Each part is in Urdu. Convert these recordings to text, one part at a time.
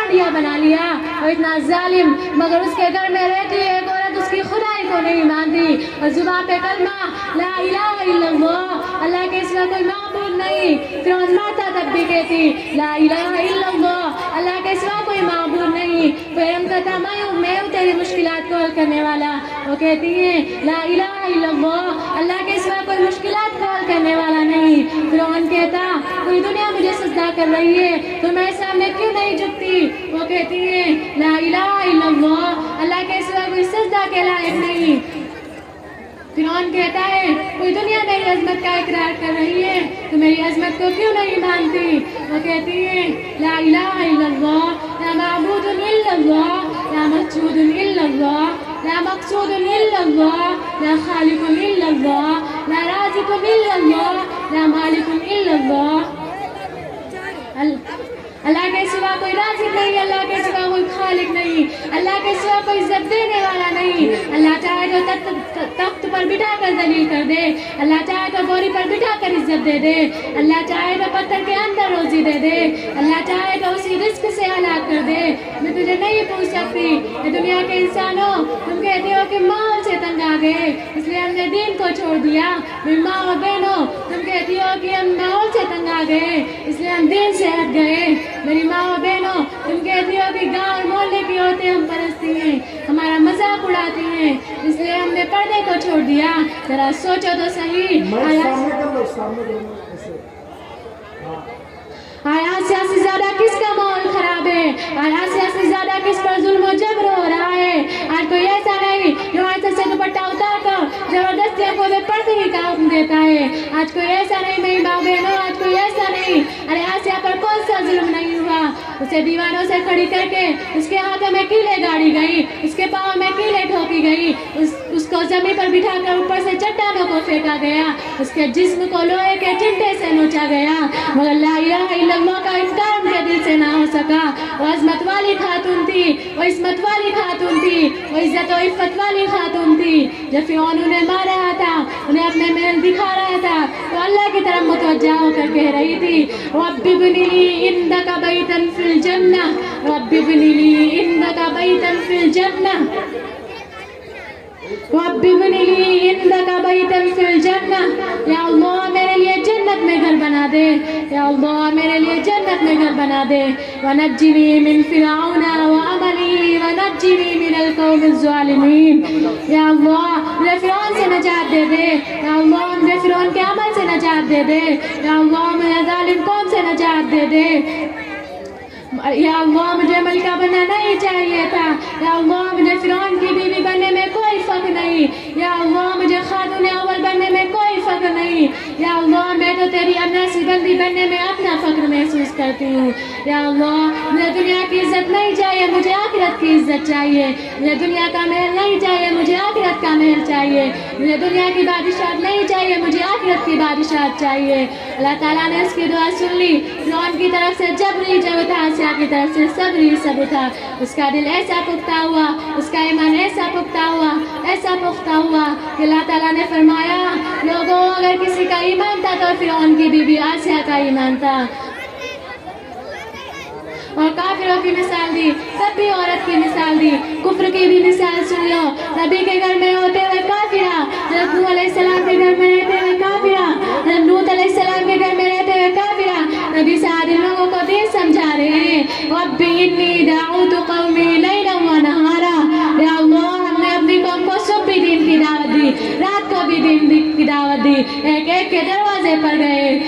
ڈانڈیا بنا لیا، اور اتنا ظالم، مگر اس کے گھر میں رہتی ایک عورت اس کی خدائی کو نہیں مانتی، اور زبان پہ کلمہ لا الہ الا اللہ، اللہ کے سوا کوئی معبود نہیں، فرعون مارتا تب بھی کہتی لا الہ الا اللہ، اللہ کے سوا کوئی معبود نہیں، پھر کہتا میں ہوں تیری مشکلات کو حل کرنے والا، وہ کہتی ہیں لا الہ الا اللہ، اللہ کے سوا کوئی مشکلات کو حل کرنے والا نہیں، فرعون کہتا کوئی دنیا مجھے سجدہ کر رہی ہے تو میں سامنے کیوں نہیں جھکتی، وہ کہتی ہیں لا الہ الا اللہ، اللہ کے سوا کوئی سجدہ کے لائق نہیں، فرعون کہتا ہے کوئی دنیا میری عظمت کا اقرار کر رہی ہے تو میری عظمت کو کیوں نہیں مانتی، وہ کہتی ہے لا الہ الا اللہ، لا معبود الا اللہ، لا مسجود الا اللہ، لا مقصود الا اللہ، لا خالق الا اللہ، لا رازق الا اللہ، لا مالک الا اللہ، اللہ کے سوا کوئی رازق نہیں، اللہ کے سوا کوئی خالق نہیں، اللہ کے سوا کوئی عزت دینے والا نہیں، اللہ چاہے تو تخت پر بٹھا کر ذلیل کر دے، اللہ چاہے تو بوری پر بٹھا کر عزت دے دے، اللہ چاہے تو پتھر کے اندر روزی دے دے، اللہ چاہے تو اسی رزق سے ہلاک کر دے، میں تجھے نہیں پوچھ سکتی کہ دنیا کے انسانوں تم کہتے ہو کہ مال سے تنگ آ گئے اس لیے ہم نے دین کو چھوڑ دیا، میری ماں اور بہنوں تم کہتی ہو کہ ہم ماحول سے تنگ آ گئے اس لیے ہم دین سے ہٹ گئے، میری ماں اور بہنوں تم کہتی ہو کہ گاؤں اور محلے کی عورتیں ہم پرستی ہیں، ہمارا مذاق اڑاتی ہیں اس لیے ہم نے پردے کو چھوڑ دیا، ذرا سوچو تو صحیح، آیا سے زیادہ کس کا ماحول خراب ہے، آیا سے زیادہ کس پر ظلم و جبر ہو رہا ہے، آج کوئی ایسا نہیں جو آج سے دوپٹہ اتار کر زبردستی کو بے پردگی کا حکم دیتا ہے، آج کوئی ایسا نہیں میری ماں بہنوں، آج کوئی ایسا نہیں، ارے آسیہ پر کون سا ظلم نہیں ہوا، اسے دیوانوں سے کھڑی کر کے اس کے ہاتھوں میں کیلیں گاڑی گئی، اس کے پاؤں میں کیلیں ٹھوکی گئی، اس کو زمین پر بٹھا کر اوپر سے چٹانوں کو پھینکا گیا، اس کے جسم کو لوہے کے چمٹے سے نوچا گیا، مگر لا الہ الا اللہ کا انکار ان کے دل سے نہ ہو سکا، وہ عظمت والی خاتون تھی، وہ عصمت والی خاتون تھی، وہ عزت و عفت والی خاتون تھی، جب فرعون انہیں مار رہا تھا، انہیں اپنے محل دکھا رہا تھا تو اللہ کی طرف متوجہ ہو کر کہہ رہی تھی رب ابن لی عندک بیتا فی الجنہ، رب ابن لی عندک بیتا فی الجنہ، رب ابن لی عندک بیتا فی الجنہ، یا اللہ میرے لیے جنت میں گھر بنا دے، یا اللہ میرے لیے جنت میں گھر بنا دے، ونجنی من فرعون وعملی ونجنی من القوم الظالمین، یا اللہ مجھے فرعون سے نجات دے دے، یا اللہ مجھے فرعون کے عمل سے نجات دے دے، یا اللہ مجھے ظالم قوم سے نجات دے دے، یا اللہ مجھے ملکہ بننا نہیں چاہیے تھا، یا اللہ مجھے فرعون کی بیوی بننے میں کوئی فخر نہیں، یا اللہ مجھے خاتون اول بننے میں کوئی فخر نہیں، یا اللہ میں تو تیری اناسی بندی بننے میں اپنا فخر محسوس کرتی ہوں، یا اللہ مجھے دنیا کی عزت نہیں چاہیے، مجھے آخرت کی عزت چاہیے، مجھے دنیا کا محل نہیں چاہیے، مجھے آخرت کا محل چاہیے، مجھے دنیا کی بادشاہت نہیں چاہیے، مجھے آخرت کی بادشاہت چاہیے۔ اللہ تعالیٰ نے اس کی دعا سن لی، فرعون کی طرف سے جبری جب تھا، آسیہ کی طرف سے صبری صبر تھا، اس کا دل ایسا پختہ ہوا، اس کا ایمان ایسا پختہ ہوا، ایسا پختہ ہوا کہ اللہ تعالیٰ نے فرمایا لوگوں اگر کسی کا ایمان تھا تو فرعون کی بیوی آسیہ کا ایمان تھا، اور کافروں کی مثال دی، سب بھی عورت کی مثال دی، کفر کی بھی مثال سن لو، نبی کے گھر میں ہوتے ہوئے کافرہ، حضرت نوح علیہ السلام کے گھر میں رہتے ہوئے کافرہ، حضرت لوط علیہ السلام کے گھر میں رہتے ہوئے کافرہ، نبی سارے لوگوں کو دین سمجھا رہے ہیں، رب انی دعوت قومی لیلا و نہارا، یا اللہ ہم نے اپنی قوم کو صبح بھی دین کی دعوت دی، رات کو بھی دین کی دعوت دی، ایک ایک کے دروازے پر گئے،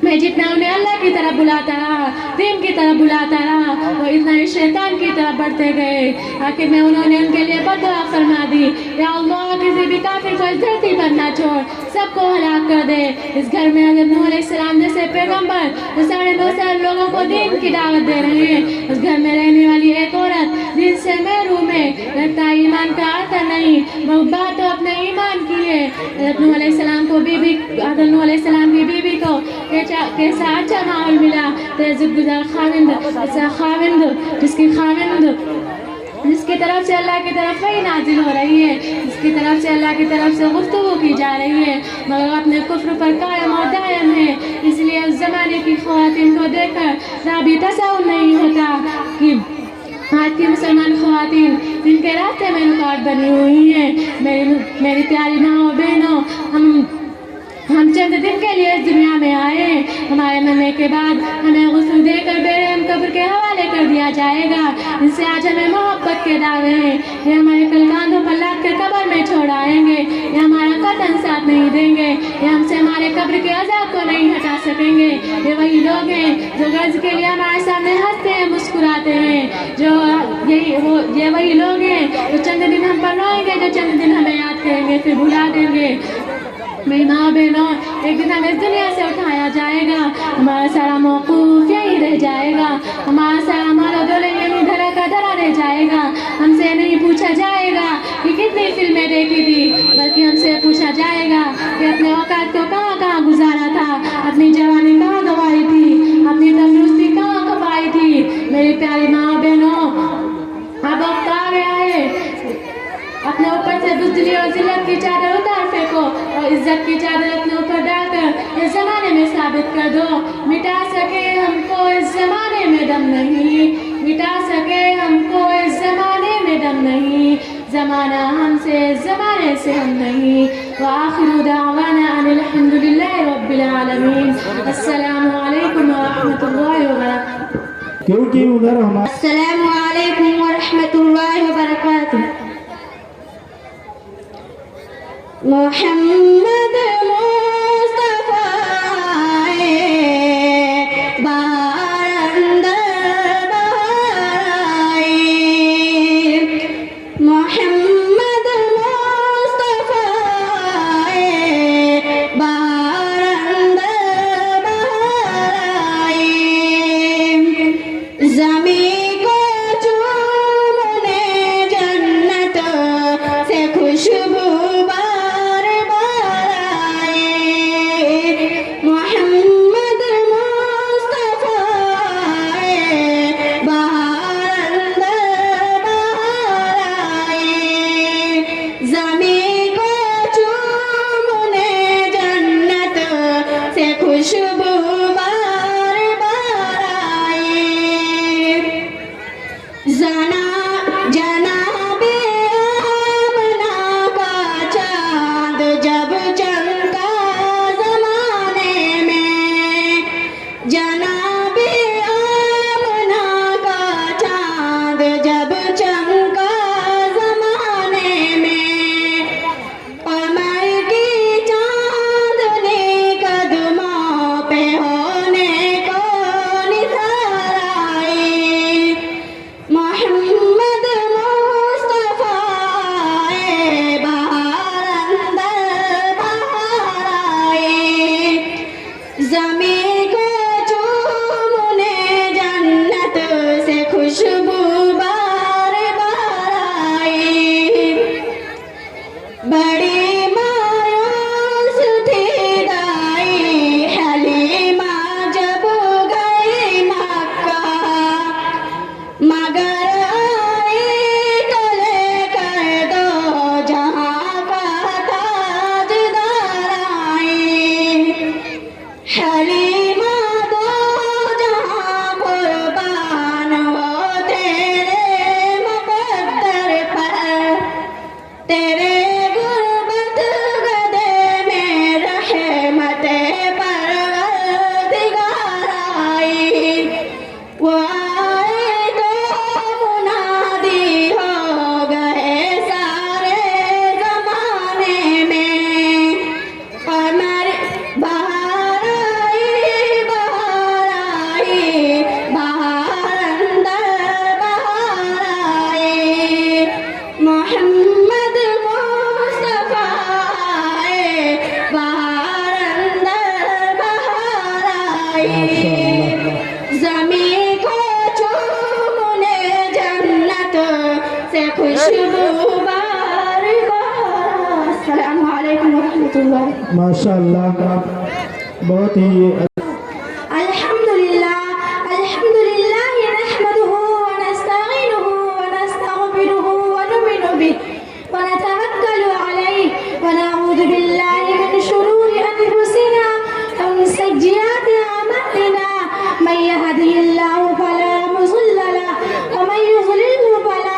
میں جتنا انہیں اللہ کی طرف بلاتا رہا، دین کی طرف بلاتا رہا، وہ اتنا ہی شیطان کی طرف بڑھتے گئے، آخر میں انہوں نے ان کے لیے بد دعا فرما دی، یا اللہ کسی بھی کافر کو اس دھرتی پر نہ چھوڑ، سب کو ہلاک کر دے۔ اس گھر میں حضرت نوح علیہ السلام جیسے پیغمبر جو 9.5 لوگوں کو دین کی دعوت دے رہے ہیں، اس گھر میں رہنے والی ایک عورت دین سے محروم ہے، لگتا ہے ایمان کا آتا نہیں، وہ بات تو اپنے ایمان کی ہے، حضرت نوح علیہ السلام کو حضرت نوح علیہ السلام کی بیوی کو کیسا اچھا ماحول ملا، تہذب گزار خاوند، ایسا خاوند جس کی طرف سے اللہ کی طرف وحی نازل ہو رہی ہے، جس کی طرف سے اللہ کی طرف سے گفتگو کی جا رہی ہے، مگر اپنے کفر پر قائم اور دائم ہے، اس لیے اس زمانے کی خواتین کو دیکھ کر ذرا بھی تصور نہیں ہوتا مسلمان خواتین جن کے راستے میں رکاوٹ بنی ہوئی ہیں، میری پیاری ماں و بہنوں، ہم چند دن کے لیے اس دنیا میں آئے، ہمارے مرنے کے بعد ہمیں غسل دے کر بیرحم قبر کے حوالے کر دیا جائے گا، ان سے آج ہمیں محبت کے دعوے ہیں، یہ ہمارے کل کاندھوں پر لاکھ کے قبر میں چھوڑ آئیں گے، یہ ہمارا قدم ساتھ نہیں دیں گے، یہ ہم سے ہمارے قبر کے عذاب کو نہیں ہٹا سکیں گے، یہ وہی لوگ ہیں جو غرض کے لیے ہمارے سامنے ہنستے ہیں، مسکراتے ہیں، یہ وہی لوگ ہیں جو چند دن ہم پر روئیں گے، جو چند دن ہمیں یاد کریں گے پھر بھلا دیں گے۔ میری ماں بہنوں، ایک دن ہمیں اس دنیا سے اٹھایا جائے گا، ہمارا سارا موقوف یہی رہ جائے گا، ہمارا سارا مال و دولت یہی دھرا کا دھرا رہ جائے گا، ہم سے نہیں پوچھا جائے گا کہ کتنی فلمیں دیکھی تھی، بلکہ ہم سے پوچھا جائے گا کہ اپنے اوقات کو کہاں کہاں گزارا تھا، اپنی جوانی کہاں گوائی تھی، اپنی تندرستی کہاں کھپائی تھی۔ میری پیاری ماں بہنوں، اب وقت آ گیا ہے، اپنے اوپر سے بزدلی اور ذلت کی چادر اتار پھینکو اور عزت کی چادر اپنے اوپر ڈال کر اس زمانے میں ثابت کر دو، مٹا سکے ہم کو اس زمانے میں دم نہیں، مٹا سکے ہم کو اس زمانے میں دم نہیں، زمانہ ہم سے زمانے سے ہم نہیں۔ وآخر دعوانا ان الحمد للہ رب العالمین۔ السلام علیکم ورحمۃ اللہ وبرکاتہ۔ کیونکہ ادھر ہمارا السلام علیکم ورحمۃ اللہ وبرکاتہ۔ محمد مصطفیٰ بارندہ بہائے، محمد مصطفیٰ بارندہ بہائے، زمین کو چومنے جنت سے خوشبو خوشبو بار بار آئے، جناب آمنہ کا چاند جب چمکا زمانے میں، جناب آمنہ کا چاند جب چمکا زمانے میں، قمر کی چاندنی قدموں پہ ہونے کو نثار آئی، محمد مصطفیٰ بہار اندر بہار آئی، زمین کو چومنے جنت سے خوشبو بار بار آئی، بڑی مایوس تھی دائی حلیمہ جب گئی مکہ، مگر آئی تو لے کر دو جہاں کا تاجدار آئی، حلیمہ دو جہاں قربان ہو تیرے مقدر پر، تیرے غربت گدے میں رحمت پروردگار آئی، وہ آئے تو منادی ہو گئے سارے زمانے میں، قمر بہار آئی بہار آئی، بہار اندر بہار آئی، محمد مصطفیٰ بہار اندر بہار آئی، زمین کو چومنے جنت سے خوشبو بار بار۔ السلام علیکم ورحمۃ اللہ۔ ماشاء اللہ بہت ہی الحمد لله نحمده ونستعينه ونستغفره ونؤمن به ونتوكل عليه ونعوذ بالله من شرور أنفسنا ومن سيئات أعمالنا، من يهده الله فلا مضل له ومن يضلله فلا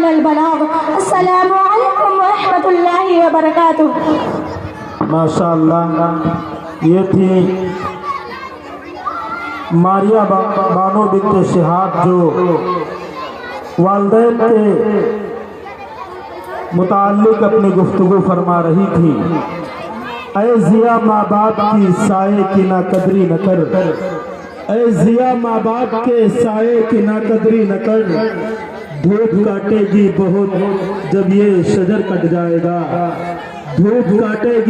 والبلاغ السلام علیکم ورحمۃ اللہ وبرکاتہ. ماشاء اللہ یہ تھی ماریہ بانو بنت شہاب جو والدین کے متعلق اپنی گفتگو فرما رہی تھی. اے ضیا ماں باپ کی سائے کی نا قدری نہ کر، اے ضیا ماں باپ کے سائے کی نا قدری نہ کر، دھوپ کاٹے گی بہت جب یہ شجر کٹ جائے گا، دھوپ کاٹے گی